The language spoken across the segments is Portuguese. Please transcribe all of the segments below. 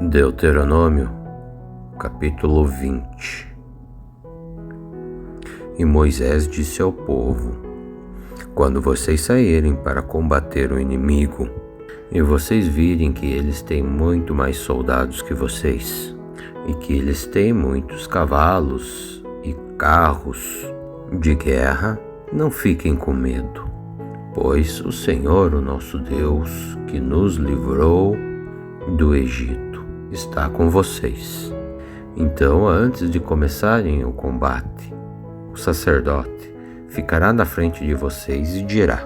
Deuteronômio, capítulo 20. E Moisés disse ao povo: quando vocês saírem para combater o inimigo, e vocês virem que eles têm muito mais soldados que vocês, e que eles têm muitos cavalos e carros de guerra, não fiquem com medo, pois o Senhor, o nosso Deus, que nos livrou do Egito, está com vocês. Então, antes de começarem o combate, o sacerdote ficará na frente de vocês e dirá: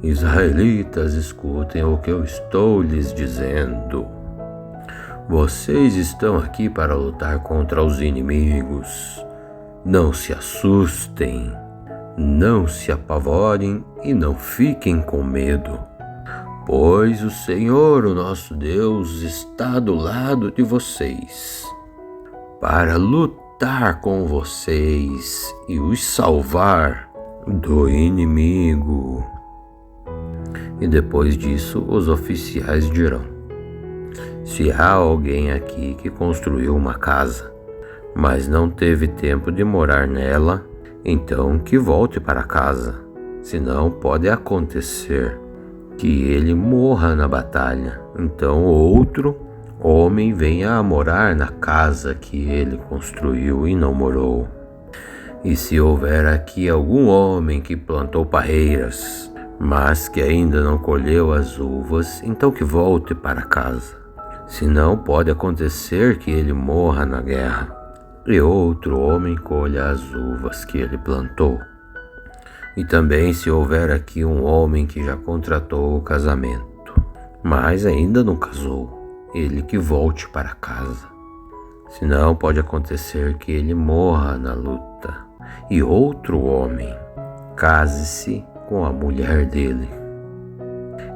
Israelitas, escutem o que eu estou lhes dizendo. Vocês estão aqui para lutar contra os inimigos. Não se assustem, não se apavorem e não fiquem com medo, pois o Senhor, o nosso Deus, está do lado de vocês, para lutar com vocês e os salvar do inimigo. E depois disso, os oficiais dirão: se há alguém aqui que construiu uma casa, mas não teve tempo de morar nela, então que volte para casa, senão pode acontecer que ele morra na batalha. Então outro homem venha a morar na casa que ele construiu e não morou. E se houver aqui algum homem que plantou parreiras, mas que ainda não colheu as uvas, então que volte para casa, senão pode acontecer que ele morra na guerra, e outro homem colha as uvas que ele plantou. E também se houver aqui um homem que já contratou o casamento, mas ainda não casou, ele que volte para casa, senão pode acontecer que ele morra na luta, e outro homem case-se com a mulher dele.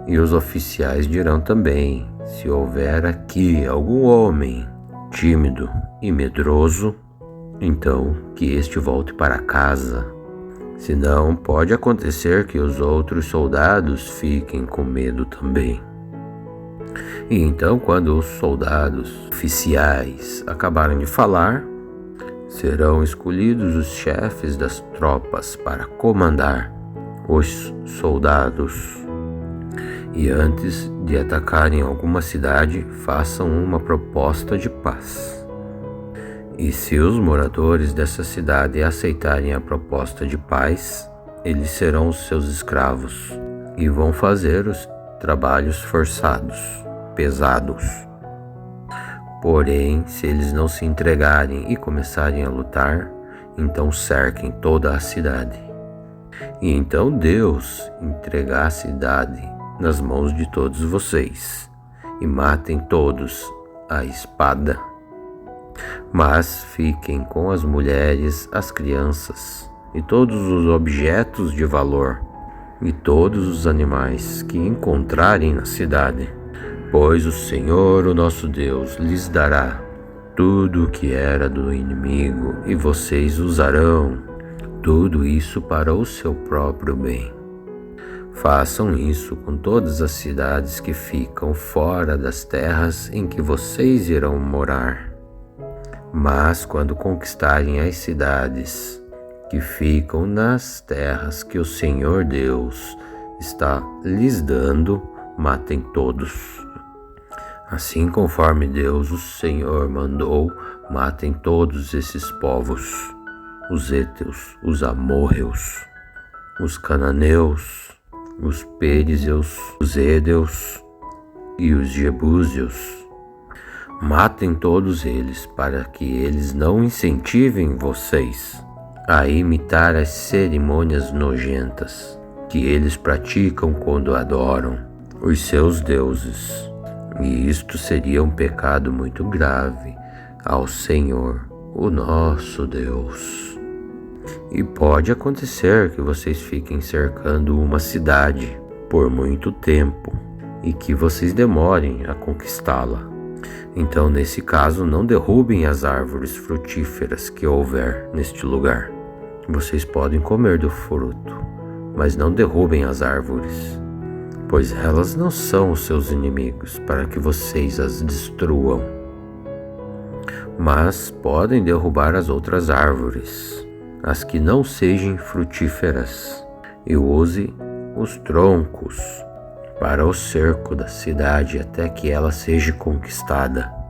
E os oficiais dirão também: se houver aqui algum homem tímido e medroso, então que este volte para casa, senão pode acontecer que os outros soldados fiquem com medo também. E então, quando os soldados oficiais acabarem de falar, serão escolhidos os chefes das tropas para comandar os soldados. E antes de atacarem alguma cidade, façam uma proposta de paz. E se os moradores dessa cidade aceitarem a proposta de paz, eles serão os seus escravos e vão fazer os trabalhos forçados, pesados. Porém, se eles não se entregarem e começarem a lutar, então cerquem toda a cidade. E então Deus entregará a cidade nas mãos de todos vocês, e matem todos à espada. Mas fiquem com as mulheres, as crianças e todos os objetos de valor e todos os animais que encontrarem na cidade, pois o Senhor, o nosso Deus, lhes dará tudo o que era do inimigo, e vocês usarão tudo isso para o seu próprio bem. Façam isso com todas as cidades que ficam fora das terras em que vocês irão morar. Mas quando conquistarem as cidades que ficam nas terras que o Senhor Deus está lhes dando, matem todos. Assim, conforme Deus, o Senhor, mandou, matem todos esses povos: os héteus, os amorreus, os cananeus, os perizeus, os hedeus e os jebúseus. Matem todos eles, para que eles não incentivem vocês a imitar as cerimônias nojentas que eles praticam quando adoram os seus deuses. E isto seria um pecado muito grave ao Senhor, o nosso Deus. E pode acontecer que vocês fiquem cercando uma cidade por muito tempo e que vocês demorem a conquistá-la. Então, nesse caso, não derrubem as árvores frutíferas que houver neste lugar. Vocês podem comer do fruto, mas não derrubem as árvores. pois elas não são os seus inimigos para que vocês as destruam, mas podem derrubar as outras árvores, as que não sejam frutíferas, e use os troncos para o cerco da cidade até que ela seja conquistada.